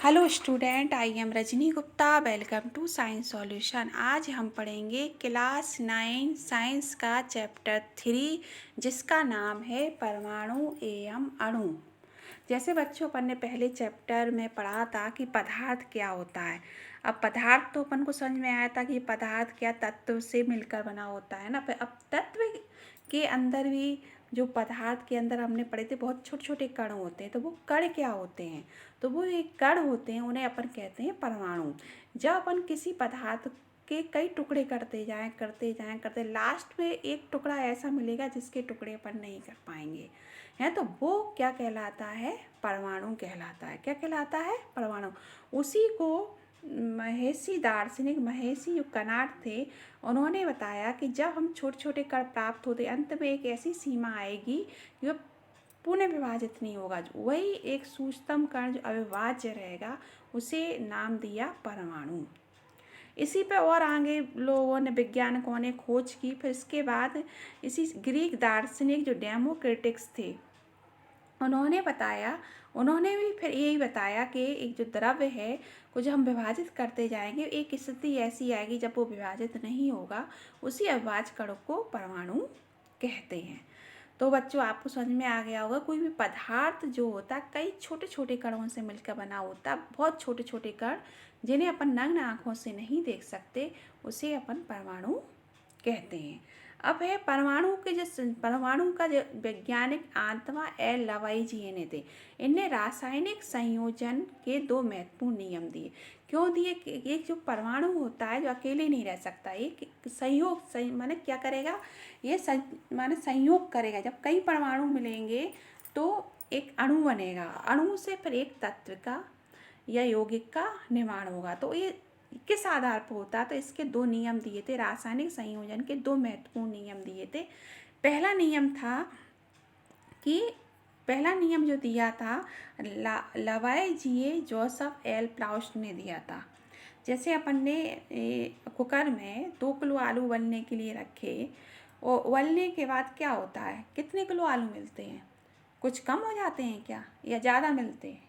Hello student, I am Rajni Gupta. Welcome to science solution. आज हम पढ़ेंगे क्लास 9 साइंस का चैप्टर 3, जिसका नाम है परमाणु एवं अणु। जैसे बच्चों, अपन ने पहले चैप्टर में पढ़ा था कि पदार्थ क्या होता है। अब पदार्थ तो अपन को समझ में आया था कि पदार्थ क्या तत्व से मिलकर बना होता है ना। फिर अब तत्व के अंदर भी, जो पदार्थ के अंदर हमने पढ़े थे, बहुत छोटे छोटे कण होते हैं। तो वो कण क्या होते हैं? तो वो एक कण होते हैं, उन्हें अपन कहते हैं परमाणु। जब अपन किसी पदार्थ के कई टुकड़े करते लास्ट में एक टुकड़ा ऐसा मिलेगा जिसके टुकड़े अपन नहीं कर पाएंगे, है तो वो क्या कहलाता है? परमाणु कहलाता है। क्या कहलाता है? परमाणु। उसी को महर्षि दार्शनिक महर्षि जो कणाद थे, उन्होंने बताया कि जब हम छोटे छोटे कण प्राप्त होते, अंत में एक ऐसी सीमा आएगी कि वह पुनः विभाजित नहीं होगा। वही एक सूक्ष्मतम कण जो अविभाज्य रहेगा, उसे नाम दिया परमाणु। इसी पे और आगे लोगों ने, वैज्ञानिकों ने खोज की। फिर इसके बाद इसी ग्रीक दार्शनिक जो डेमोक्रिटिक्स थे, उन्होंने भी फिर यही बताया कि एक जो द्रव्य है को जब हम विभाजित करते जाएंगे, एक स्थिति ऐसी आएगी जब वो विभाजित नहीं होगा। उसी अविभाज्य कण को परमाणु कहते हैं। तो बच्चों, आपको समझ में आ गया होगा, कोई भी पदार्थ जो होता है कई छोटे छोटे कणों से मिलकर बना होता है। बहुत छोटे छोटे कण जिन्हें अपन नग्न आँखों से नहीं देख सकते, उसे अपन परमाणु कहते हैं। अब है परमाणु का जो वैज्ञानिक आत्मा एल लवाइजिए ने थे। इनने रासायनिक संयोजन के दो महत्वपूर्ण नियम दिए। क्यों दिए? एक जो परमाणु होता है जो अकेले नहीं रह सकता, एक संयोग माने क्या करेगा? ये माने संयोग करेगा। जब कई परमाणु मिलेंगे तो एक अणु बनेगा। अणु से फिर एक तत्व का या यौगिक का निर्माण होगा। तो ये किस आधार पर होता? तो इसके दो नियम दिए थे। रासायनिक संयोजन के दो महत्वपूर्ण नियम दिए थे। पहला नियम जो दिया था, लवाइजिए जोसेफ एल प्लाउस्ट ने दिया था। जैसे अपन ने कुकर में 2 किलो आलू उबलने के लिए रखे, और उबलने के बाद क्या होता है? कितने किलो आलू मिलते हैं? कुछ कम हो जाते हैं क्या, या ज़्यादा मिलते हैं?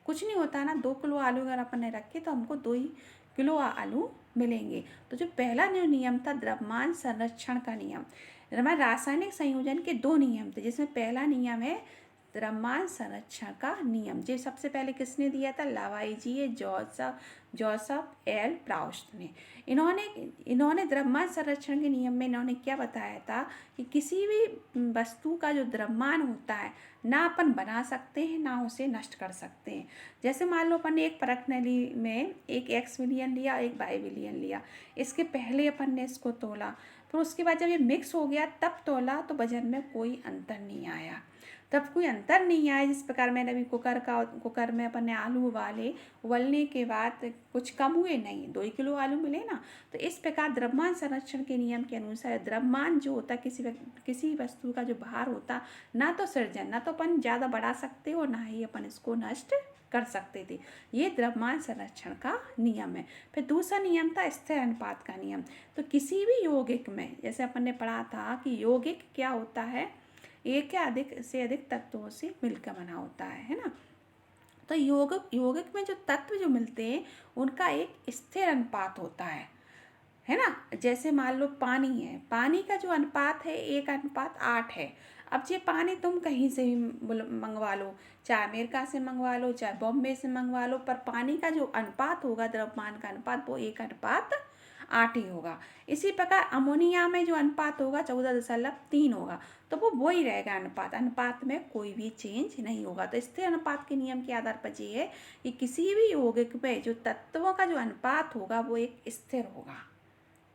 कुछ नहीं होता ना। 2 किलो आलू अगर अपन ने रखे तो हमको 2 ही किलो आलू मिलेंगे। तो जो पहला जो नियम था, द्रव्यमान संरक्षण का नियम, हमारे रासायनिक संयोजन के दो नियम थे, जिसमें पहला नियम है द्रव्यमान संरक्षण का नियम। जो सबसे पहले किसने दिया था? लवाइजिए जोसेफ एल प्लाउस्ट ने। इन्होंने द्रव्यमान संरक्षण के नियम में इन्होंने क्या बताया था कि किसी भी वस्तु का जो द्रव्यमान होता है, ना अपन बना सकते हैं ना उसे नष्ट कर सकते हैं। जैसे मान लो अपन ने एक परख नली में एक एक्स विलियन लिया, एक वाई विलियन लिया। इसके पहले अपन ने इसको तोला, फिर उसके बाद जब ये मिक्स हो गया तब तोला, तो वजन में कोई अंतर नहीं आया। तब कोई अंतर नहीं आया। जिस प्रकार मैंने अभी कुकर में अपन ने आलू उबाले, उबलने के बाद कुछ कम हुए नहीं, 2 किलो आलू मिले ना। तो इस प्रकार द्रव्यमान संरक्षण के नियम के अनुसार द्रव्यमान जो होता, किसी वस्तु का जो भार होता, ना तो सृजन, ना तो अपन ज़्यादा बढ़ा सकते हो, ना ही अपन इसको नष्ट कर सकते थे। ये द्रव्यमान संरक्षण का नियम है। फिर दूसरा नियम था स्थिर अनुपात का नियम। तो किसी भी यौगिक में, जैसे अपन ने पढ़ा था कि यौगिक क्या होता है, एक या अधिक से अधिक तत्वों से मिलकर बना होता है ना। तो यौगिक में जो तत्व जो मिलते हैं, उनका एक स्थिर अनुपात होता है ना। जैसे मान लो पानी है, पानी का जो अनुपात है 1:8 है। अब ये पानी तुम कहीं से भी मंगवा लो, चाहे अमेरिका से मंगवा लो, चाहे बॉम्बे से मंगवा लो, पर पानी का जो अनुपात होगा, द्रव्यमान का अनुपात, वो 1:8 ही होगा। इसी प्रकार अमोनिया में जो अनुपात होगा 14.3 होगा। तो वो ही रहेगा अनुपात में कोई भी चेंज नहीं होगा। तो स्थिर अनुपात के नियम के आधार पर ये है कि किसी भी यौगिक में जो तत्वों का जो अनुपात होगा वो एक स्थिर होगा।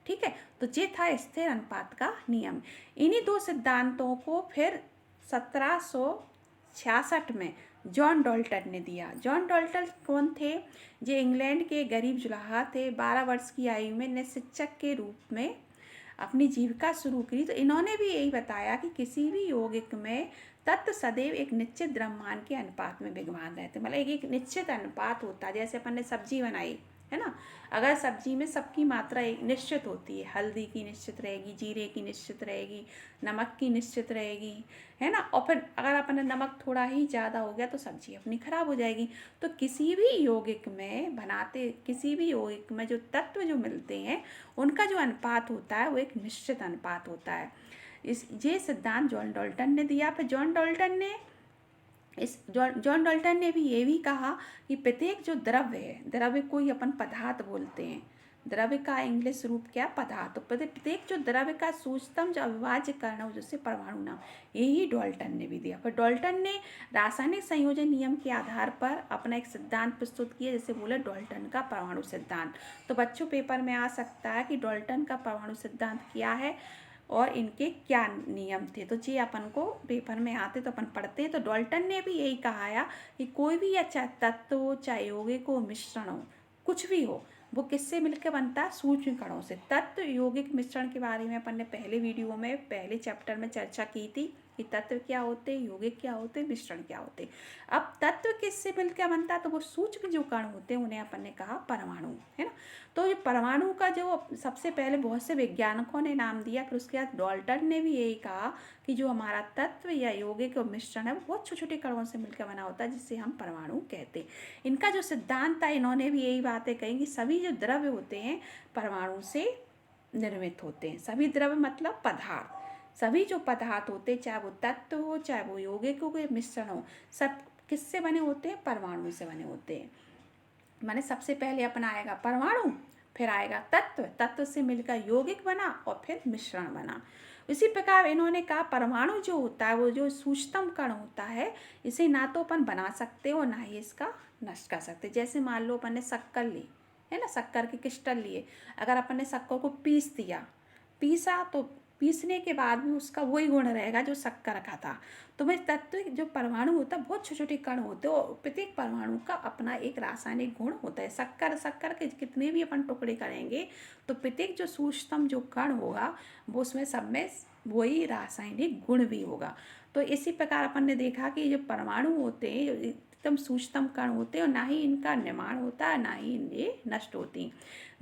ठीक है, तो ये था स्थिर अनुपात का नियम। इन्हीं दो सिद्धांतों को फिर 1766 में जॉन डाल्टन ने दिया। जॉन डाल्टन कौन थे? जो इंग्लैंड के गरीब जुलाहा थे। 12 वर्ष की आयु में ने शिक्षक के रूप में अपनी जीविका शुरू की। तो इन्होंने भी यही बताया कि किसी भी यौगिक में तत्व सदैव एक निश्चित द्रव्यमान के अनुपात में विद्यमान रहते, मतलब एक निश्चित अनुपात होता है। जैसे अपन ने सब्जी बनाई, है ना। अगर सब्जी में सबकी मात्रा एक निश्चित होती है, हल्दी की निश्चित रहेगी, जीरे की निश्चित रहेगी, नमक की निश्चित रहेगी, है ना, और फिर अगर अपने नमक थोड़ा ही ज़्यादा हो गया तो सब्जी अपनी खराब हो जाएगी। तो किसी भी यौगिक में बनाते, किसी भी यौगिक में जो तत्व जो मिलते हैं उनका जो अनुपात होता है वो एक निश्चित अनुपात होता है। ये सिद्धांत जॉन डाल्टन ने दिया। फिर जॉन डाल्टन ने भी ये भी कहा कि प्रत्येक जो द्रव्य है, द्रव्य को ही अपन पदार्थ बोलते हैं, द्रव्य का इंग्लिश रूप क्या, पदार्थ। तो प्रत्येक जो द्रव्य का सूक्ष्मतम जो अविभाज्य कण हो जिससे परमाणु नाम, यही डाल्टन ने भी दिया। पर डाल्टन ने रासायनिक संयोजन नियम के आधार पर अपना एक सिद्धांत प्रस्तुत किया, जैसे बोले डाल्टन का परमाणु सिद्धांत। तो बच्चों पेपर में आ सकता है कि डाल्टन का परमाणु सिद्धांत क्या है और इनके क्या नियम थे। तो ये अपन को पेपर में आते तो अपन पढ़ते हैं। तो डाल्टन ने भी यही कहा कि कोई भी अच्छा तत्व हो, चाहे यौगिक हो, मिश्रण हो, कुछ भी हो, वो किससे मिलकर बनता है, सूक्ष्म कणों से। तत्व यौगिक मिश्रण के बारे में अपन ने पहले वीडियो में, पहले चैप्टर में चर्चा की थी कि तत्व क्या होते, यौगिक क्या होते, मिश्रण क्या होते। अब तत्व किससे मिलकर बनता है, तो वो सूक्ष्म जो कण होते हैं उन्हें अपन ने कहा परमाणु, है ना। तो ये परमाणु का जो सबसे पहले बहुत से वैज्ञानिकों ने नाम दिया, फिर उसके बाद डाल्टन ने भी यही कहा कि जो हमारा तत्व या यौगिक और मिश्रण है वो बहुत छोटे छोटे कणों से मिलकर बना होता है, जिसे हम परमाणु कहते हैं। इनका जो सिद्धांत था, इन्होंने भी यही बातें कही कि सभी जो द्रव्य होते हैं परमाणु से निर्मित होते हैं। सभी द्रव्य मतलब पदार्थ, सभी जो पदार्थ होते हैं, चाहे वो तत्व हो, चाहे वो यौगिक हो, मिश्रण हो, सब किससे बने होते हैं, परमाणु से बने होते हैं। माने सबसे पहले अपना आएगा परमाणु, फिर आएगा तत्व, तत्व से मिलकर यौगिक बना और फिर मिश्रण बना। इसी प्रकार इन्होंने कहा परमाणु जो होता है वो जो सूक्ष्मतम कण होता है, इसे ना तो अपन बना सकते और ना ही इसका नष्ट कर सकते। जैसे मान लो अपन ने शक्कर ली, है ना, शक्कर के क्रिस्टल लिए, अगर अपन ने शक्कर को पीस दिया, पीसा तो पीसने के बाद भी उसका वही गुण रहेगा जो शक्कर का था। तो मैं तत्व जो परमाणु होता है बहुत छोटे छोटे कण होते हैं और प्रत्येक परमाणु का अपना एक रासायनिक गुण होता है। शक्कर के कितने भी अपन टुकड़े करेंगे तो प्रत्येक जो सूक्ष्मतम जो कण होगा वो उसमें सब में वही रासायनिक गुण भी होगा। तो इसी प्रकार अपन ने देखा कि जो परमाणु होते हैं एकदम सूक्ष्मतम कण होते हैं और ना ही इनका निर्माण होता है, ना ही ये नष्ट होती।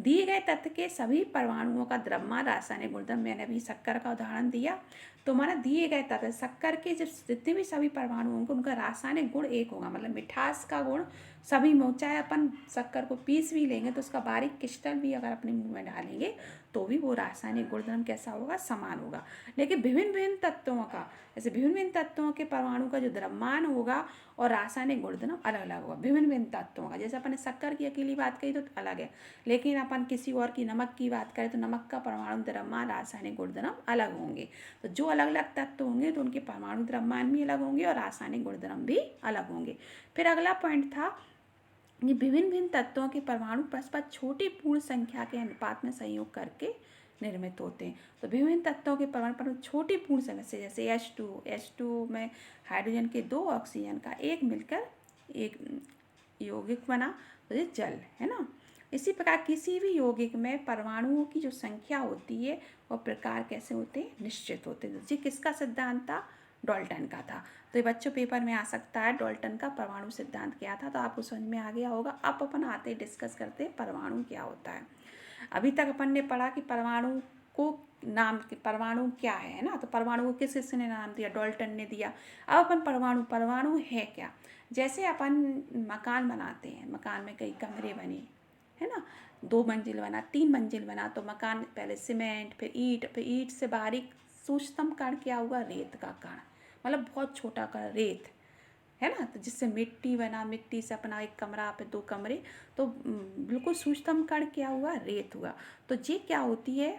दिए गए तत्व के सभी परमाणुओं का द्रव्यमान, रासायनिक गुणधर्म, मैंने अभी शक्कर का उदाहरण दिया। तो माना दिए गए तत्व शक्कर के जितने भी सभी परमाणु होंगे उनका रासायनिक गुण एक होगा, मतलब मिठास का गुण सभी में। चाहे अपन शक्कर को पीस भी लेंगे तो उसका बारीक क्रिस्टल भी अगर अपने मुंह में डालेंगे तो भी वो रासायनिक गुणधर्म कैसा होगा, समान होगा। लेकिन विभिन्न विभिन्न तत्वों का, जैसे विभिन्न विभिन्न तत्वों के परमाणु का जो द्रव्यमान होगा और रासायनिक गुणधर्म अलग अलग होगा विभिन्न विभिन्न तत्वों का। जैसे अपन ने शक्कर की अकेली बात कही तो अलग है, लेकिन अपन किसी और की नमक की बात करें तो नमक का परमाणु द्रव्यमान, रासायनिक गुणधर्म अलग होंगे। तो जो अलग अलग तत्व होंगे तो उनके परमाणु द्रव्यमान भी अलग होंगे और रासायनिक गुणधर्म भी अलग होंगे। फिर अगला पॉइंट था ये विभिन्न भिन्न तत्वों के परमाणु परस्पर छोटी पूर्ण संख्या के अनुपात में संयोग करके निर्मित होते हैं। तो विभिन्न तत्वों के परमाणु छोटी पूर्ण संख्या से, जैसे H2 में हाइड्रोजन के 2 ऑक्सीजन का एक मिलकर एक यौगिक बना तो ये जल है ना। इसी प्रकार किसी भी यौगिक में परमाणुओं की जो संख्या होती है और प्रकार कैसे होते हैं, निश्चित होते हैं। ये किसका सिद्धांत था, डाल्टन का था। तो ये बच्चों पेपर में आ सकता है डाल्टन का परमाणु सिद्धांत क्या था, तो आपको समझ में आ गया होगा। अब अपन आते डिस्कस करते हैं परमाणु क्या होता है। अभी तक अपन ने पढ़ा कि परमाणु को नाम, परमाणु क्या है ना, तो परमाणु को किस किसने नाम दिया, डाल्टन ने दिया। अब अपन परमाणु है क्या। जैसे अपन मकान बनाते हैं, मकान में कई कमरे बने, है ना, 2 मंजिल बना, 3 मंजिल बना, तो मकान पहले सीमेंट, फिर ईंट से बारीक सूक्ष्मतम कण क्या हुआ, रेत का कण, मतलब बहुत छोटा कण रेत, है ना। तो जिससे मिट्टी बना, मिट्टी से अपना एक कमरा पे 2 कमरे, तो बिल्कुल सूक्ष्मतम कण क्या हुआ, रेत हुआ। तो ये क्या होती है,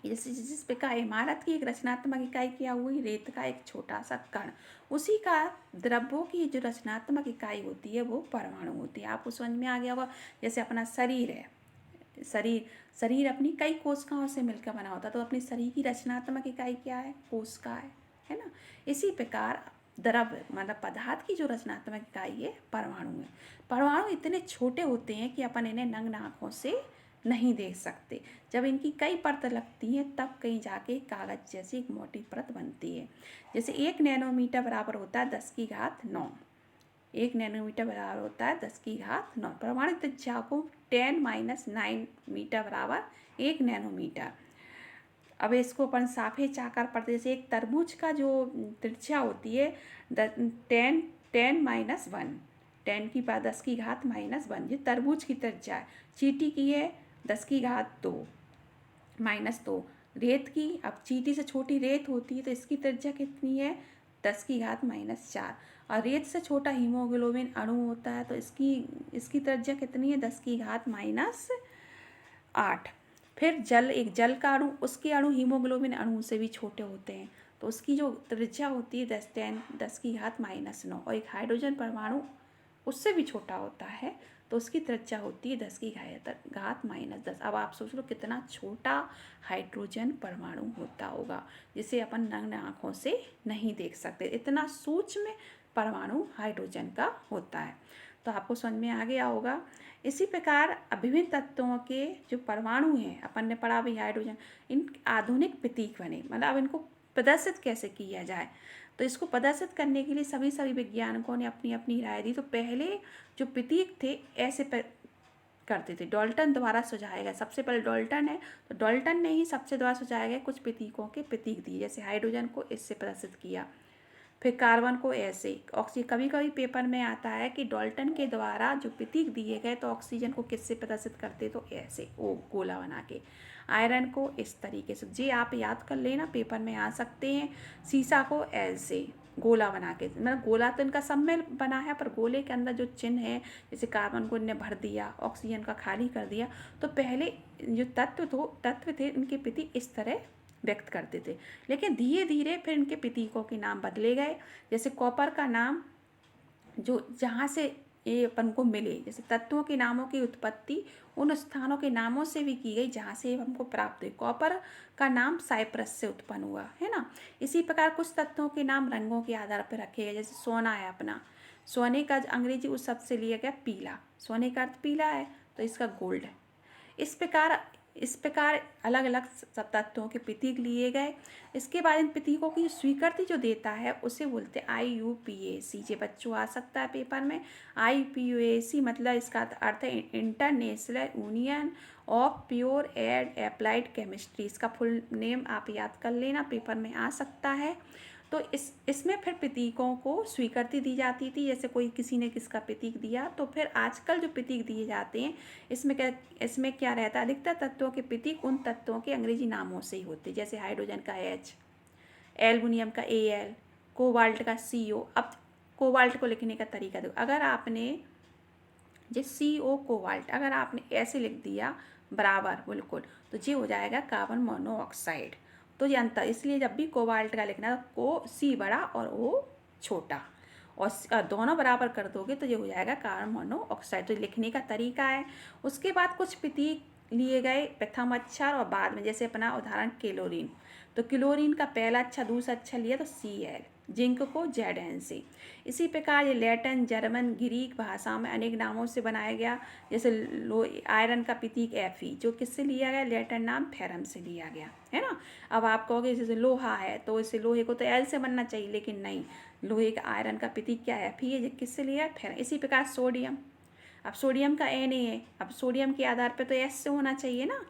जैसे जिस प्रकार इमारत की एक रचनात्मक इकाई क्या हुई, रेत का एक छोटा सा कण, उसी का द्रव्यों की जो रचनात्मक इकाई होती है वो परमाणु होती है। आपको समझ में आ गया होगा। जैसे अपना शरीर है, शरीर अपनी कई कोशिकाओं से मिलकर बना होता है, तो अपनी शरीर की रचनात्मक इकाई क्या है, कोशिका है ना। इसी प्रकार द्रव्य मतलब पदार्थ की जो रचनात्मक इकाई है परमाणु है। परमाणु इतने छोटे होते हैं कि अपन इन्हें नग्न आँखों से नहीं देख सकते। जब इनकी कई परत लगती हैं तब कहीं जाके कागज जैसी एक मोटी परत बनती है। जैसे 1 नैनोमीटर बराबर होता है 10⁹ 9, 1 नैनोमीटर बराबर होता है 10⁹ परमाणु त्रिज्या को 10⁻9 मीटर बराबर 1 नैनोमीटर। अब इसको अपन सापेक्ष आकार पढ़ते, जैसे एक तरबूज का जो त्रिज्या होती है 10⁻1, 10⁻10⁻1, ये तरबूज की त्रिज्या है। चींटी की है 10⁻2 -2। रेत की, अब चींटी से छोटी रेत होती है तो इसकी त्रिज्या कितनी है 10⁻4। और रेत से छोटा हीमोग्लोबिन अणु होता है तो इसकी त्रिज्या कितनी है 10⁻8। फिर एक जल का अणु, उसके अणु हीमोग्लोबिन अणु से भी छोटे होते हैं तो उसकी जो त्रिज्या होती है 10⁻9। और एक हाइड्रोजन परमाणु उससे भी छोटा होता है तो उसकी त्रिज्या होती है 10⁻10। अब आप सोच लो कितना छोटा हाइड्रोजन परमाणु होता होगा, जिसे अपन नग्न आँखों से नहीं देख सकते। इतना सूक्ष्म परमाणु हाइड्रोजन का होता है। तो आपको समझ में आ गया होगा। इसी प्रकार विभिन्न तत्वों के जो परमाणु हैं, अपन ने पढ़ा भी हाइड्रोजन, इन आधुनिक प्रतीक बने, मतलब अब इनको प्रदर्शित कैसे किया जाए। तो इसको प्रदर्शित करने के लिए सभी वैज्ञानिकों ने अपनी अपनी राय दी। तो पहले जो प्रतीक थे ऐसे करते थे, डाल्टन द्वारा सुझाया गया। सबसे पहले डाल्टन है तो डाल्टन ने ही सबसे द्वारा सुझाया गया कुछ प्रतीकों के प्रतीक दिए, जैसे हाइड्रोजन को इससे प्रदर्शित किया, फिर कार्बन को ऐसे। ऑक्सीजन, कभी कभी पेपर में आता है कि डाल्टन के द्वारा जो प्रतीक दिए गए तो ऑक्सीजन को किससे प्रदर्शित करते, तो ऐसे ओ गोला बना के। आयरन को इस तरीके से, जी आप याद कर लेना, पेपर में आ सकते हैं। सीसा को ऐसे गोला बना के, मतलब गोला तो इनका सब में बना है पर गोले के अंदर जो चिन्ह है, जैसे कार्बन को इनने भर दिया, ऑक्सीजन का खाली कर दिया। तो पहले जो तत्व थे इनके प्रति इस तरह व्यक्त करते थे, लेकिन धीरे धीरे फिर इनके प्रतीकों के नाम बदले गए। जैसे कॉपर का नाम जो जहाँ से ये अपन को मिले, जैसे तत्वों के नामों की उत्पत्ति उन स्थानों के नामों से भी की गई जहाँ से हमको प्राप्त हुए। कॉपर का नाम साइप्रस से उत्पन्न हुआ है ना। इसी प्रकार कुछ तत्वों के नाम रंगों के आधार पर रखे गए, जैसे सोना है अपना, सोने का अंग्रेजी उस शब्द से लिया गया पीला, सोने का अर्थ पीला है तो इसका गोल्ड है। इस प्रकार अलग अलग सब तत्वों के प्रतीक लिए गए। इसके बाद इन प्रतीकों की स्वीकृति जो देता है उसे बोलते हैं IUPAC। जे बच्चों आ सकता है पेपर में। IUPAC मतलब इसका अर्थ है international union of pure and applied chemistry. इसका फुल नेम आप याद कर लेना, पेपर में आ सकता है। तो इसमें फिर प्रतीकों को स्वीकृति दी जाती थी, जैसे कोई किसी ने किसका प्रतीक दिया। तो फिर आजकल जो प्रतीक दिए जाते हैं इसमें क्या रहता है, अधिकतर तत्वों के प्रतीक उन तत्वों के अंग्रेजी नामों से ही होते हैं, जैसे हाइड्रोजन का H, एल्युमिनियम का Al, कोबाल्ट का CO। अब कोबाल्ट को लिखने का तरीका देखो, अगर आपने जैसे CO कोबाल्ट अगर आपने ऐसे लिख दिया बराबर बिल्कुल, तो ये हो जाएगा कार्बन मोनोऑक्साइड। तो ये अंतर, इसलिए जब भी कोबाल्ट का लिखना तो को C बड़ा और O छोटा, और दोनों बराबर कर दोगे तो ये हो जाएगा कार्बन मोनोऑक्साइड। तो लिखने का तरीका है। उसके बाद कुछ प्रतीक लिए गए प्रथम अक्षर और बाद में, जैसे अपना उदाहरण क्लोरीन, तो क्लोरीन का पहला अक्षर दूसरा अक्षर लिया तो Cl, जिंक को Zn से। इसी प्रकार ये लैटिन, जर्मन, ग्रीक भाषा में अनेक नामों से बनाया गया। जैसे आयरन का प्रतीक Fe, जो किससे लिया गया, लैटिन नाम फेरम से लिया गया है ना। अब आप कहोगे जैसे लोहा है तो इसे लोहे को तो L से बनना चाहिए, लेकिन नहीं, लोहे का आयरन का प्रतीक क्या है, Fe है, किससे लिया, फेरम। इसी प्रकार सोडियम, अब सोडियम का Na है, अब सोडियम के आधार पर तो S से होना चाहिए ना,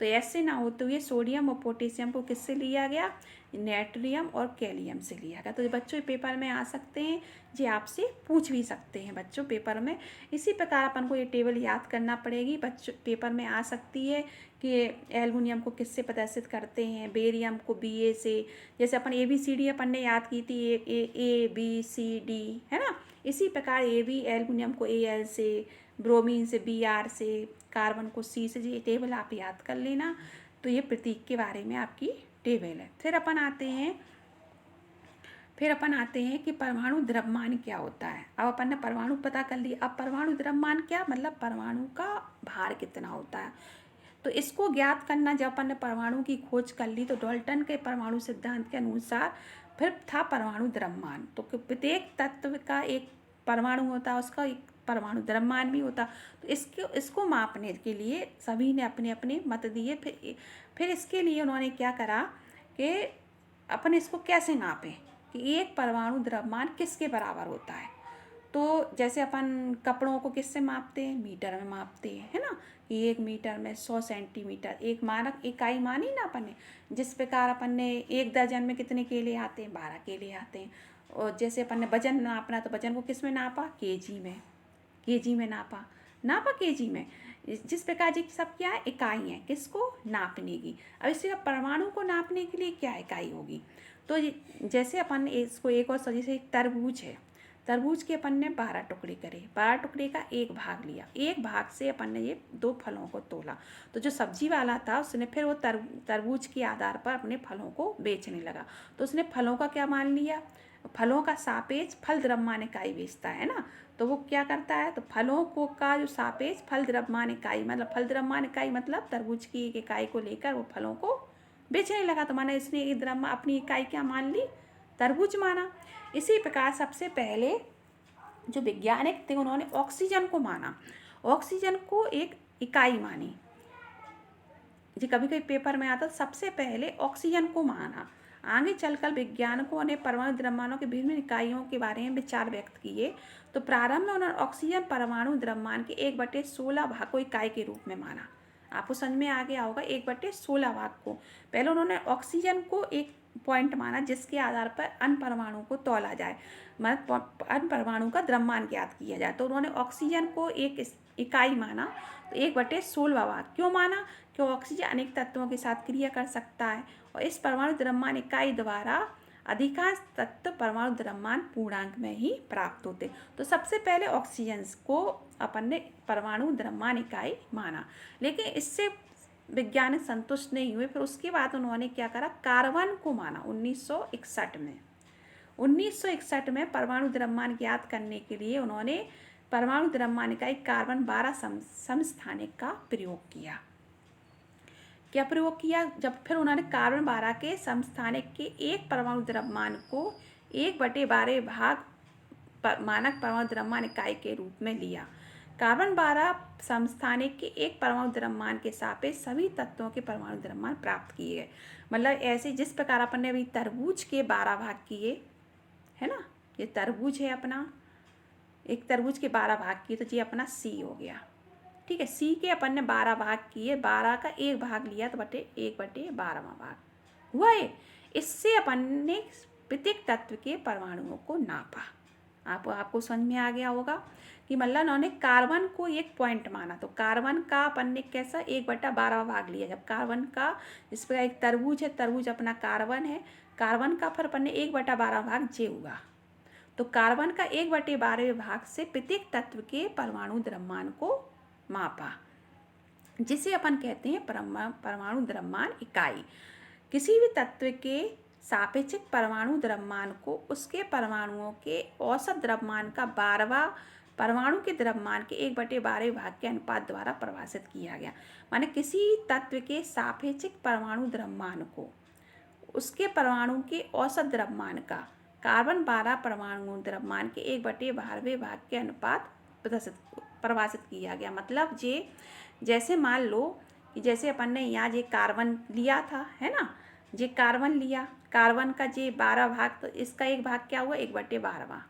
तो S से ना होते हुए सोडियम और पोटेशियम को किससे लिया गया, नेट्रियम और कैलियम से लिया गया। तो ये बच्चों पेपर में आ सकते हैं, ये आपसे पूछ भी सकते हैं बच्चों पेपर में। इसी प्रकार अपन को ये टेबल याद करना पड़ेगी, बच्चों पेपर में आ सकती है कि एल्युमिनियम को किससे प्रदर्शित करते हैं, बेरियम को Ba से। जैसे अपन ABCD अपन ने याद की थी, ABCD है ना। इसी प्रकार एल्युमिनियम को Al से, ब्रोमीन से Br से, कार्बन को C से। ये टेबल आप याद कर लेना। तो ये प्रतीक के बारे में आपकी टेबल है। फिर अपन आते हैं कि परमाणु द्रव्यमान क्या होता है। अब अपन ने परमाणु पता कर लिया, अब परमाणु द्रव्यमान क्या मतलब परमाणु का भार कितना होता है। तो इसको ज्ञात करना, जब अपन ने परमाणु की खोज कर ली तो डाल्टन के परमाणु सिद्धांत के अनुसार फिर था परमाणु द्रव्यमान। तो प्रत्येक तत्व का एक परमाणु होता है, उसका एक परमाणु द्रव्यमान भी होता। तो इसको मापने के लिए सभी ने अपने अपने मत दिए। फिर इसके लिए उन्होंने क्या करा कि अपन इसको कैसे नापें कि एक परमाणु द्रव्यमान किसके बराबर होता है। तो जैसे अपन कपड़ों को किससे मापते हैं, मीटर में मापते हैं, है ना, कि 1 मीटर में 100 सेंटीमीटर एक मानक इकाई मानी ना अपन ने। जिस प्रकार अपन ने 1 दर्जन में कितने केले आते हैं, 12 केले आते हैं। और जैसे अपन ने वजन नापना, तो वजन को किस में नापा, केजी में, केजी में नापा, नापा केजी में। जिस प्रकार जी सब क्या है, इकाई है किसको, नापने की। अब इससे परमाणु को नापने के लिए क्या इकाई होगी, तो जैसे अपन ने इसको एक और जैसे एक तरबूज है, तरबूज के अपन ने 12 टुकड़े करे, 12 टुकड़े का एक भाग लिया, एक भाग से अपन ने ये 2 फलों को तोला। तो जो सब्जी वाला था उसने फिर वो तरबूज के आधार पर अपने फलों को बेचने लगा। तो उसने फलों का क्या मान लिया, फलों का सापेक्ष फल द्रव्यमान इकाई बेचता है ना। तो वो क्या करता है, तो फलों को का जो सापेक्ष फल द्रव्यमान इकाई, मतलब फल द्रव्यमान इकाई मतलब तरबूज की एक इकाई को लेकर वो फलों को बेचने लगा। तो माना इसने एक द्रव्य अपनी इकाई क्या मान ली, तरबूज माना। इसी प्रकार सबसे पहले जो वैज्ञानिक थे उन्होंने ऑक्सीजन को माना, ऑक्सीजन को एक इकाई मानी। जी कभी कभी पेपर में आता, सबसे पहले ऑक्सीजन को माना। आगे चलकर वैज्ञानिकों ने परमाणु द्रव्यमानों के विभिन्न इकाइयों के बारे में विचार व्यक्त किए। तो प्रारंभ में उन्होंने ऑक्सीजन परमाणु द्रव्यमान के 1/16 भाग को इकाई के रूप में माना। आपको समझ में आ गया होगा, 1/16 भाग को। पहले उन्होंने ऑक्सीजन को एक पॉइंट माना जिसके आधार पर अन्य परमाणु को तौला जाए, मतलब अन्य परमाणु का द्रव्यमान ज्ञात किया जाए। तो उन्होंने ऑक्सीजन को एक इकाई माना, तो 1/16 भाग क्यों माना, क्यों ऑक्सीजन अनेक तत्वों के साथ क्रिया कर सकता है और इस परमाणु द्रव्यमान इकाई द्वारा अधिकांश तत्व परमाणु द्रव्यमान पूर्णांक में ही प्राप्त होते। तो सबसे पहले ऑक्सीजन को अपन ने परमाणु द्रव्यमान इकाई माना, लेकिन इससे वैज्ञानिक संतुष्ट नहीं हुए। फिर उसके बाद उन्होंने क्या करा, कार्बन को माना 1961 में। 1961 में परमाणु द्रव्यमान ज्ञात करने के लिए उन्होंने परमाणु द्रव्यमान इकाई कार्बन 12 समस्थानिक का प्रयोग किया। क्या प्रयोग किया, जब फिर उन्होंने कार्बन 12 के समस्थानिक के एक परमाणु द्रव्यमान को 1/12 भाग मानक परमाणु द्रव्यमान इकाई के रूप में लिया। कार्बन 12 समस्थानिक के एक परमाणु द्रव्यमान के सापेक्ष सभी तत्वों के परमाणु द्रव्यमान प्राप्त किए गए। मतलब ऐसे जिस प्रकार अपन ने अभी तरबूज के 12 भाग किए है ना, ये तरबूज है अपना, एक तरबूज के 12 भाग किए, तो ये अपना सी हो गया। ठीक है, सी के अपन ने 12 भाग किए, 12 का एक भाग लिया तो 1/12 भाग हुआ है। इससे अपन ने प्रत्येक तत्व के परमाणुओं को नापा। आपको समझ में आ गया होगा कि मतलब उन्होंने कार्बन को एक पॉइंट माना। तो कार्बन का अपन ने कैसा 1/12 भाग लिया। जब कार्बन का, इस पर एक तरबूज है, तरबूज अपना कार्बन है, कार्बन का फिर अपन ने 1/12 भाग जे हुआ। तो कार्बन का 1/12 भाग से प्रत्येक तत्व के परमाणु द्रव्यमान को मापा, जिसे अपन कहते हैं परमाणु द्रव्यमान इकाई। किसी भी तत्व के सापेक्षिक परमाणु द्रव्यमान को उसके परमाणुओं के औसत द्रव्यमान का 12वां परमाणु के द्रव्यमान के 1/12 भाग के अनुपात द्वारा परिभाषित किया गया। माने किसी तत्व के सापेक्षिक परमाणु द्रव्यमान को उसके परमाणु के औसत द्रव्यमान का कार्बन 12 परमाणु द्रव्यमान के 1/12 भाग के अनुपात परिभाषित किया गया। मतलब जैसे मान लो कि जैसे अपन ने यहाँ ये कार्बन लिया था, है ना, ये कार्बन लिया, कार्बन का ये 12 भाग, तो इसका एक भाग क्या हुआ, 1/12।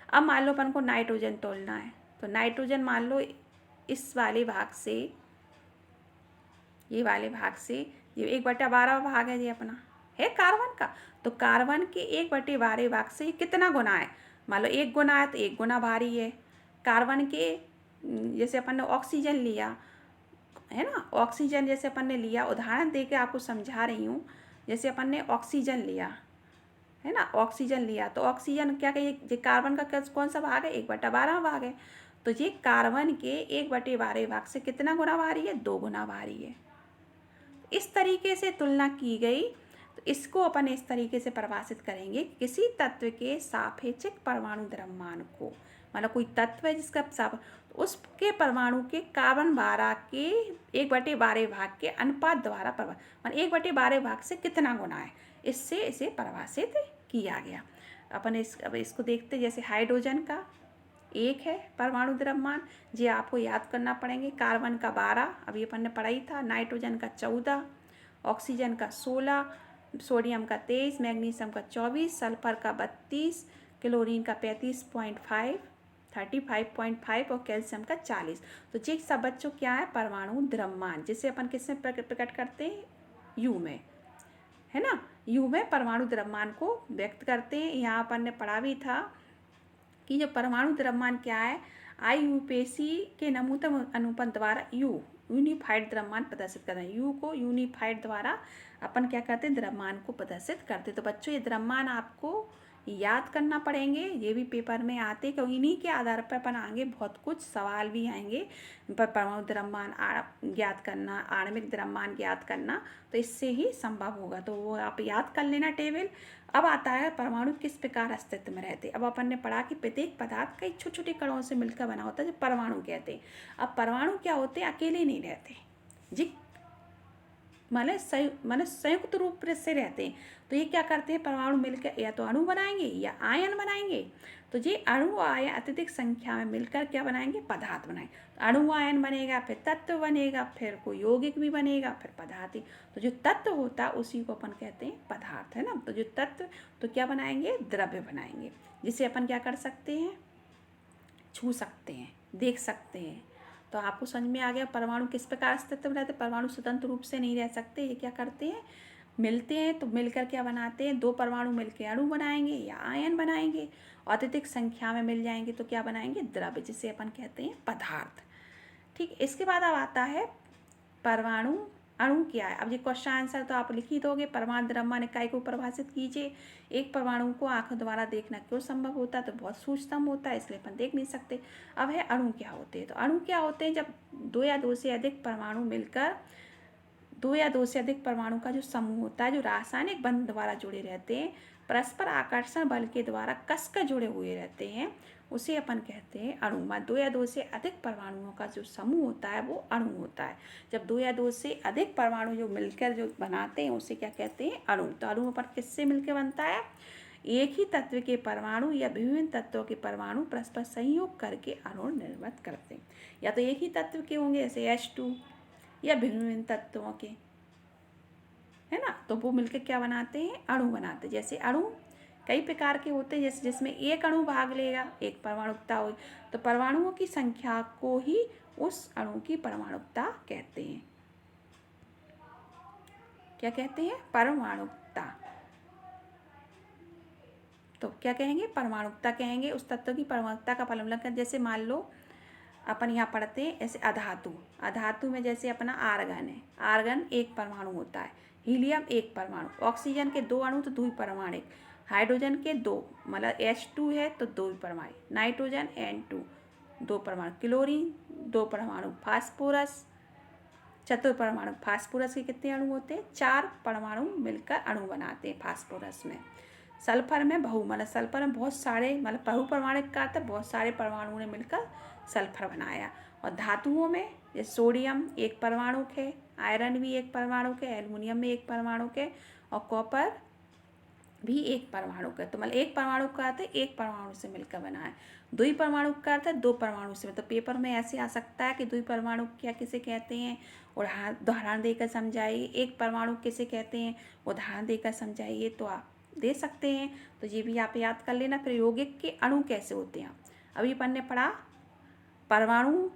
अब मान लो अपन को नाइट्रोजन तोलना है, तो नाइट्रोजन मान लो इस वाले भाग से, ये वाले भाग से, ये 1/12 भाग है, ये अपना है कार्बन का। तो कार्बन के 1/12 भाग से कितना गुना है, मान लो 1 गुना है तो 1 गुना भारी है। कार्बन के जैसे अपन ने ऑक्सीजन लिया है ना, ऑक्सीजन जैसे अपन ने लिया, उदाहरण दे के आपको समझा रही हूँ। जैसे अपन ने ऑक्सीजन लिया है ना, ऑक्सीजन लिया, तो ऑक्सीजन क्या कहिए, ये कार्बन का कौन सा भाग है, 1/12 भाग है। तो ये कार्बन के 1/12 भाग से कितना गुना भारी है, 2 गुना भारी है। इस तरीके से तुलना की गई। तो इसको अपन इस तरीके से परिभाषित करेंगे, किसी तत्व के सापेक्षिक परमाणु द्रव्यमान को, मतलब कोई तत्व है जिसका उसके परमाणु के कार्बन 12 के 1/12 भाग के अनुपात द्वारा मतलब 1/12 भाग से कितना गुना है, इससे इसे परिभाषित किया गया। अब इसको देखते, जैसे हाइड्रोजन का 1 है परमाणु द्रव्यमान, ये आपको याद करना पड़ेंगे। कार्बन का 12 अभी अपन ने पढ़ा ही था, नाइट्रोजन का 14, ऑक्सीजन का 16, सोडियम का 23, मैग्नीशियम का 24, सल्फर का 32, क्लोरीन का 35.5, 35.5 और कैल्शियम का 40। तो ये सब बच्चों क्या है, परमाणु द्रव्यमान, जिसे अपन किस में प्रकट करते हैं, यू में, है ना। यू में परमाणु द्रव्यमान को व्यक्त करते हैं। यहाँ अपन ने पढ़ा भी था कि जो परमाणु द्रव्यमान क्या है, IUPAC के नमूनतम अनुपात द्वारा यूनिफाइड द्रव्यमान प्रदर्शित करते हैं। यू को यूनिफाइड द्वारा अपन क्या करते हैं, द्रव्यमान को प्रदर्शित करते हैं। तो बच्चों ये द्रव्यमान आपको याद करना पड़ेंगे, ये भी पेपर में आते, क्योंकि इन्हीं के आधार पर अपन आगे बहुत कुछ सवाल भी आएंगे। परमाणु द्रव्यमान ज्ञात करना, आणविक द्रव्यमान ज्ञात करना, तो इससे ही संभव होगा। तो वो आप याद कर लेना टेबल। अब आता है परमाणु किस प्रकार अस्तित्व में रहते। अब अपन ने पढ़ा कि प्रत्येक पदार्थ कई छोटे छोटे कणों से मिलकर बना होता है, जो परमाणु कहते हैं। अब परमाणु क्या होते हैं, अकेले नहीं रहते जी, माने संयुक्त रूप से रहते हैं। तो ये क्या करते हैं, परमाणु मिलकर या तो अणु बनाएंगे या आयन बनाएंगे। तो ये अणु आयन अत्यधिक संख्या में मिलकर क्या बनाएंगे, पदार्थ बनाएंगे। तो अणु आयन बनेगा, फिर तत्व बनेगा, फिर कोई यौगिक भी बनेगा, फिर पदार्थ। तो जो तत्व होता है उसी को अपन कहते हैं पदार्थ, है ना। तो जो तत्व तो क्या बनाएंगे, द्रव्य बनाएंगे, जिसे अपन क्या कर सकते हैं, छू सकते हैं, देख सकते हैं। तो आपको समझ में आ गया परमाणु किस प्रकार अस्तित्व में रहते हैं। परमाणु स्वतंत्र रूप से नहीं रह सकते, ये क्या करते हैं, मिलते हैं तो मिलकर क्या बनाते हैं, दो परमाणु मिलकर अणु बनाएंगे या आयन बनाएंगे, और अत्यधिक संख्या में मिल जाएंगे तो क्या बनाएंगे, द्रव्य, जिसे अपन कहते हैं पदार्थ। ठीक, इसके बाद अब आता है परमाणु अणु क्या है। अब ये क्वेश्चन आंसर तो आप लिख ही दोगे। परमाणु द्रव्यमान इकाई को परिभाषित कीजिए। एक परमाणु को आंखों द्वारा देखना क्यों संभव होता है, तो बहुत सूक्ष्म होता है, इसलिए अपन देख नहीं सकते। अब है अणु क्या होते हैं। तो अणु क्या होते हैं, जब दो या दो से अधिक परमाणु मिलकर, दो या दो से अधिक परमाणु का जो समूह होता है, जो रासायनिक बंध द्वारा जुड़े रहते हैं, परस्पर आकर्षण बल के द्वारा कसकर जुड़े हुए रहते हैं, उसे अपन कहते हैं अणु। में दो या दो से अधिक परमाणुओं का जो समूह होता है वो अणु होता है। जब दो या दो से अधिक परमाणु जो मिलकर जो बनाते हैं उसे क्या कहते हैं, अणु। तो अणु अपन किससे मिलकर बनता है, एक ही तत्व के परमाणु या विभिन्न तत्वों के परमाणु परस्पर संयोग करके अणु निर्मित करते हैं। या तो एक ही तत्व के होंगे जैसे H2, या भिन्न तत्वों के, है ना, तो वो मिलकर क्या बनाते हैं, अणु बनाते हैं। जैसे अणु कई प्रकार के होते हैं, जैसे जिसमें एक अणु भाग लेगा, एक परमाणुकता हुई, तो परमाणुओं की संख्या को ही उस अणु की परमाणुकता कहते हैं। क्या कहते हैं, परमाणुकता। तो क्या कहेंगे, परमाणुकता कहेंगे उस तत्व की परमाणुकता का फलनलक्षण। जैसे मान लो अपन यहाँ पढ़ते हैं ऐसे अधातु, अधातु में जैसे अपना आर्गन है, आर्गन एक परमाणु होता है, हीलियम एक परमाणु, ऑक्सीजन के दो अणु तो दो ही परमाणु, हाइड्रोजन के दो, मतलब H2 है तो दो ही परमाणु, नाइट्रोजन N2 दो परमाणु, क्लोरीन दो परमाणु, फास्फोरस चतुर परमाणु। फास्फोरस के कितने अणु होते हैं, चार परमाणु मिलकर अणु बनाते हैं फास्फोरस में। सल्फर में मतलब सल्फर में बहुत सारे, मतलब बहुपरमाणुक का अर्थ बहुत सारे परमाणुओं ने मिलकर सल्फर बनाया। और धातुओं में जैसे सोडियम एक परमाणु है, आयरन भी एक परमाणु है, एल्युमिनियम भी एक परमाणु है, और कॉपर भी एक परमाणु का। तो मतलब एक परमाणु का अर्थ है एक परमाणु से मिलकर बना है। दो ही परमाणु का अर्थ है दो परमाणु से। मतलब पेपर में ऐसे आ सकता है कि दो ही परमाणु क्या किसे कहते हैं, उदाहरण देकर समझाइए। एक परमाणु किसे कहते हैं, उदाहरण देकर समझाइए, तो आप दे सकते हैं। तो ये भी आप याद कर लेना। फिर यौगिक के अणु कैसे होते हैं, अभी अपन ने पढ़ा परमाणु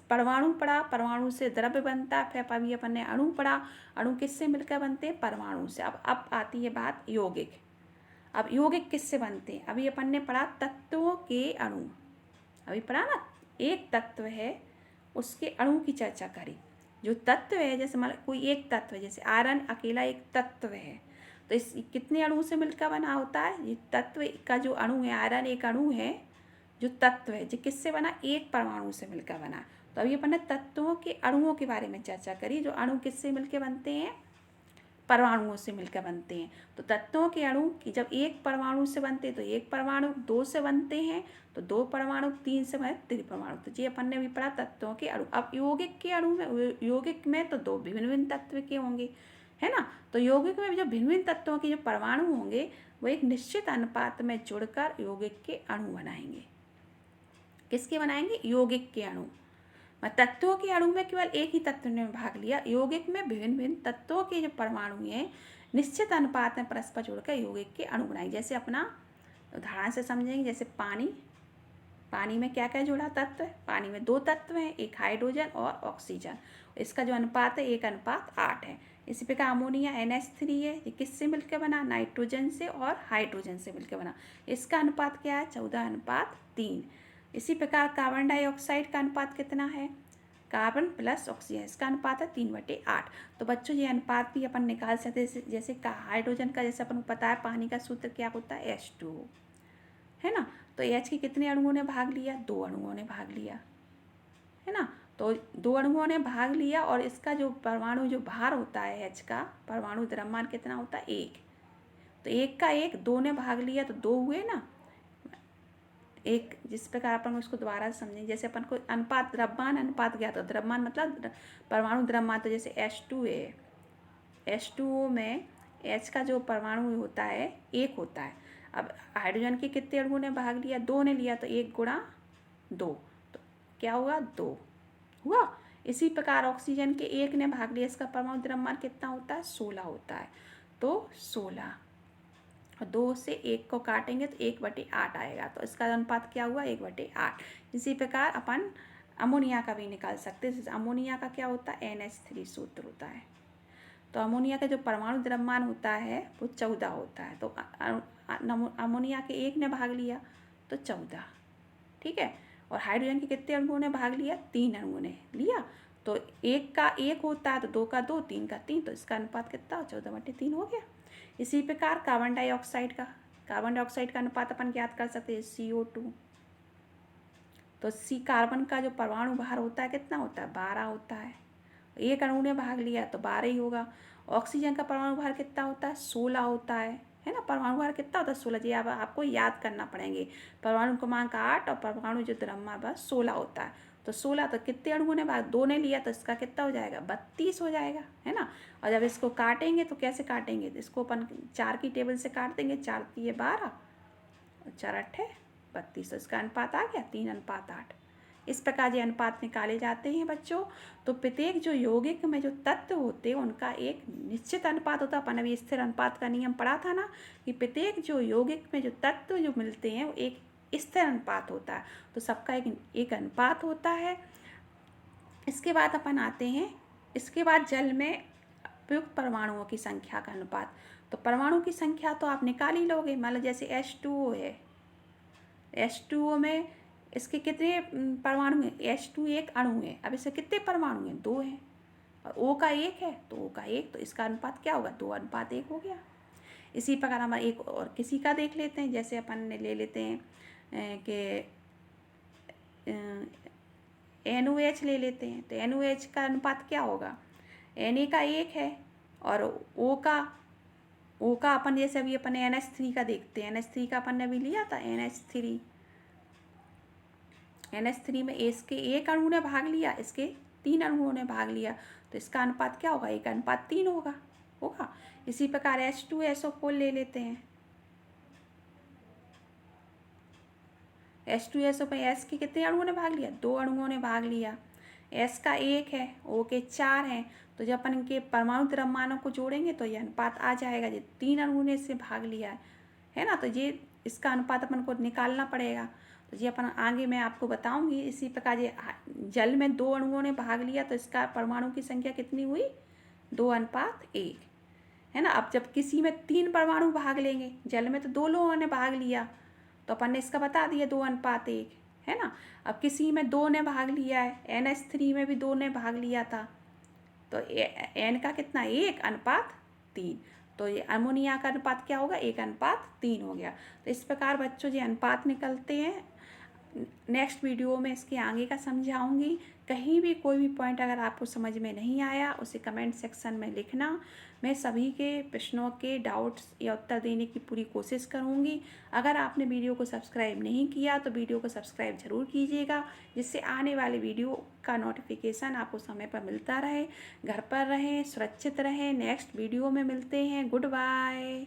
पढ़ा, परमाणु से द्रव्य बनता है। फिर अभी अपन ने अणु पढ़ा, अणु किससे मिलकर बनते हैं, परमाणु से। अब आती है बात यौगिक। अब यौगिक किससे बनते हैं, अभी अपन ने पढ़ा तत्वों के अणु, अभी पढ़ा ना, एक तत्व है उसके अणु की चर्चा करी। जो तत्व है, जैसे मान कोई एक तत्व है, जैसे आयरन अकेला एक तत्व है, तो इस कितने अणु से मिलकर बना होता है, ये तत्व का जो अणु है, आयरन एक अणु है, जो तत्व है जो किससे बना, एक परमाणु से मिलकर बना। तो अभी अपन ने तत्वों के अणुओं के बारे में चर्चा करी। जो अणु किससे मिलकर बनते हैं, परमाणुओं से मिलकर बनते हैं। तो तत्वों के अणु की जब एक परमाणु से बनते हैं तो एक परमाणु, दो से बनते हैं तो दो परमाणु, तीन से बने त्रिपरमाणु। तो ये अपन ने भी पढ़ा तत्वों के अणु। अब यौगिक के अणु में, यौगिक में तो दो भिन्न भिन्न तत्व के होंगे, है ना। तो यौगिक में जो भिन्न भिन्न तत्वों के जो परमाणु होंगे वो एक निश्चित अनुपात में जुड़कर यौगिक के अणु बनाएंगे। किसके बनाएंगे, यौगिक के अणु। तत्वों के अणु में केवल एक ही तत्व ने भाग लिया, यौगिक में विभिन्न विभिन्न तत्वों के जो परमाणु हैं निश्चित अनुपात में परस्पर जुड़कर यौगिक के अणु बनाएंगे। जैसे अपना उदाहरण से समझेंगे, जैसे पानी पानी में क्या क्या जुड़ा तत्व है? पानी में 2 तत्व हैं, एक हाइड्रोजन और ऑक्सीजन। इसका जो अनुपात है 1:8 है। इसी प्रकार अमोनिया NH3 है, ये किससे मिलकर बना? नाइट्रोजन से और हाइड्रोजन से मिलकर बना। इसका अनुपात क्या है? 14:3। इसी प्रकार कार्बन डाइऑक्साइड का अनुपात कितना है? कार्बन प्लस ऑक्सीजन, इसका अनुपात है 3/8। तो बच्चों ये अनुपात भी अपन निकाल सकते हैं, जैसे हाइड्रोजन का जैसे अपन को पता है पानी का सूत्र क्या होता है? H2O, है ना। तो H के कितने अणुओं ने भाग लिया? 2 अणुओं ने भाग लिया, है ना। तो 2 अणुओं ने भाग लिया और इसका जो परमाणु जो भार होता है H का, परमाणु द्रव्यमान कितना होता है? 1। तो 1 का 1, 2 ने भाग लिया तो 2 हुए ना। एक जिस प्रकार अपन उसको दोबारा समझें, जैसे अपन को अनुपात द्रव्यमान अनुपात ज्ञात हो, द्रव्यमान मतलब परमाणु द्रव्यमान। तो जैसे H2A, H2O में H का जो परमाणु होता है 1 होता है। अब हाइड्रोजन के कितने अणुओं ने भाग लिया? 2 ने लिया, तो 1 गुणा 2, तो क्या होगा? 2 हुआ। इसी प्रकार ऑक्सीजन के 1 ने भाग लिया, इसका परमाणु द्रव्यमान कितना होता है? 16 होता है। तो 16 और 2 से 1 को काटेंगे तो 1/8 आएगा। तो इसका अनुपात क्या हुआ? 1/8। इसी प्रकार अपन अमोनिया का भी निकाल सकते हैं। अमोनिया का क्या होता है? NH3 सूत्र होता है। तो अमोनिया का जो परमाणु द्रव्यमान होता है वो 14 होता है। तो अमोनिया के 1 ने भाग लिया तो 14, ठीक है। और हाइड्रोजन के कितने अणुओं ने भाग लिया? 3 अणुओं ने लिया। तो 1 का 1 होता है, तो 2 का 2, 3 का 3, तो इसका अनुपात कितना? 14/3 हो गया। इसी प्रकार कार्बन डाइऑक्साइड का अनुपात अपन ज्ञात कर सकते हैं, CO2। तो कार्बन का जो परमाणु भार होता है कितना होता है? 12 होता है। 1 अणु ने भाग लिया तो 12 ही होगा। ऑक्सीजन का परमाणु भार कितना होता है? 16 होता है ना। परमाणु भार कितना होता है? 16। जी अब आपको याद करना पड़ेंगे। परमाणु क्रमांक 8 और परमाणु जो द्रव्यमान भार 16 होता है। तो 16, तो कितने अणुओं ने भाग? 2 ने लिया, तो इसका कितना हो जाएगा? 32 हो जाएगा, है ना। और जब इसको काटेंगे तो कैसे काटेंगे? तो इसको अपन 4 की टेबल से काट देंगे। 4 3 12 और 4 8 32। तो इसका अनुपात आ गया 3:8। इस प्रकार ये अनुपात निकाले जाते हैं बच्चों। तो प्रत्येक जो यौगिक में जो तत्व होते हैं उनका एक निश्चित अनुपात होता है। अपन अभी स्थिर अनुपात का नियम पढ़ा था ना, कि प्रत्येक जो यौगिक में जो तत्व जो मिलते हैं वो एक स्थिर अनुपात होता है। तो सबका एक अनुपात होता है। इसके बाद अपन आते हैं, इसके बाद जल में प्रयुक्त परमाणुओं की संख्या का अनुपात। तो परमाणु की संख्या तो आप निकाल ही लोगे। मान लो जैसे H2O है, H2O में इसके कितने परमाणु हैं? H2 एक अणु है। अब इससे कितने परमाणु हैं? 2 हैं। और O का 1 है, तो O का 1, तो इसका अनुपात क्या होगा? 2:1 हो गया। इसी प्रकार हम एक और किसी का देख लेते हैं। जैसे अपन ने ले लेते हैं कि NOH ले लेते हैं। तो NOH का अनुपात क्या होगा? Na का 1 है और O का अपन जैसे अभी अपन NH3 का देखते हैं। NH3 का अपन ने अभी लिया था। NH3 में इसके 1 अणु ने भाग लिया, इसके 3 अणुओं ने भाग लिया, तो इसका अनुपात क्या होगा? 1:3 होगा। इसी प्रकार H2SO4 ले लेते हैं। H2SO में S के कितने अणुओं ने भाग लिया? 2 अणुओं ने भाग लिया। S का 1 है, O के 4 हैं। तो जब अपन इनके परमाणु द्रव्यमानों को जोड़ेंगे तो ये अनुपात आ जाएगा। ये 3 अणुओं ने इससे भाग लिया है ना। तो ये इसका अनुपात अपन को निकालना पड़ेगा। तो ये अपन आगे मैं आपको बताऊंगी। इसी प्रकार ये जल में 2 अणुओं ने भाग लिया, तो इसका परमाणु की संख्या कितनी हुई? 2:1, है ना। अब जब किसी में 3 परमाणु भाग लेंगे, जल में तो 2 लोगों ने भाग लिया, तो अपन ने इसका बता दिया 2:1, है ना। अब किसी में 2 ने भाग लिया है, NH3 में भी 2 ने भाग लिया था, तो N का कितना? 1:3। तो ये अमोनिया का अनुपात क्या होगा? 1:3 हो गया। तो इस प्रकार बच्चों ये अनुपात निकलते हैं। नेक्स्ट वीडियो में इसके आगे का समझाऊंगी। कहीं भी कोई भी पॉइंट अगर आपको समझ में नहीं आया उसे कमेंट सेक्शन में लिखना। मैं सभी के प्रश्नों के डाउट्स या उत्तर देने की पूरी कोशिश करूंगी। अगर आपने वीडियो को सब्सक्राइब नहीं किया तो वीडियो को सब्सक्राइब ज़रूर कीजिएगा, जिससे आने वाले वीडियो का नोटिफिकेशन आपको समय पर मिलता रहे। घर पर रहें, सुरक्षित रहें। नेक्स्ट वीडियो में मिलते हैं। Good bye.